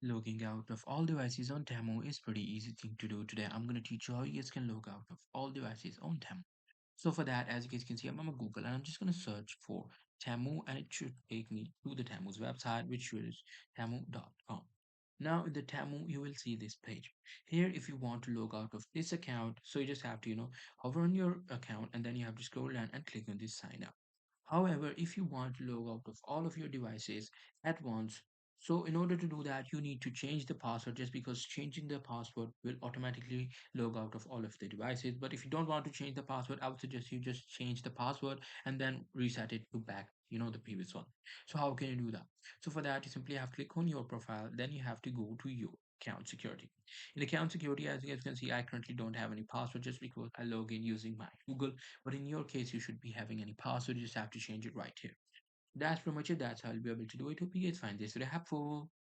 Logging out of all devices on Temu is pretty easy thing to do. Today I'm going to teach you how you guys can log out of all devices on Temu. So for that, as you guys can see, I'm on Google and I'm just going to search for Temu, and it should take me to the Temu's website, which is temu.com. Now in the Temu, you will see this page. Here, if you want to log out of this account, so you just have to, hover on your account, and then you have to scroll down and click on this sign up. However, if you want to log out of all of your devices at once, so in order to do that, you need to change the password, just because changing the password will automatically log out of all of the devices. But if you don't want to change the password, I would suggest you just change the password and then reset it to back, the previous one. So how can you do that? So for that, you simply have to click on your profile, then you have to go to your account security. In account security, as you guys can see, I currently don't have any password just because I log in using my Google. But in your case, you should be having any password. You just have to change it right here. That's pretty much it. That's how you'll be able to do it. Hope you guys find this very helpful.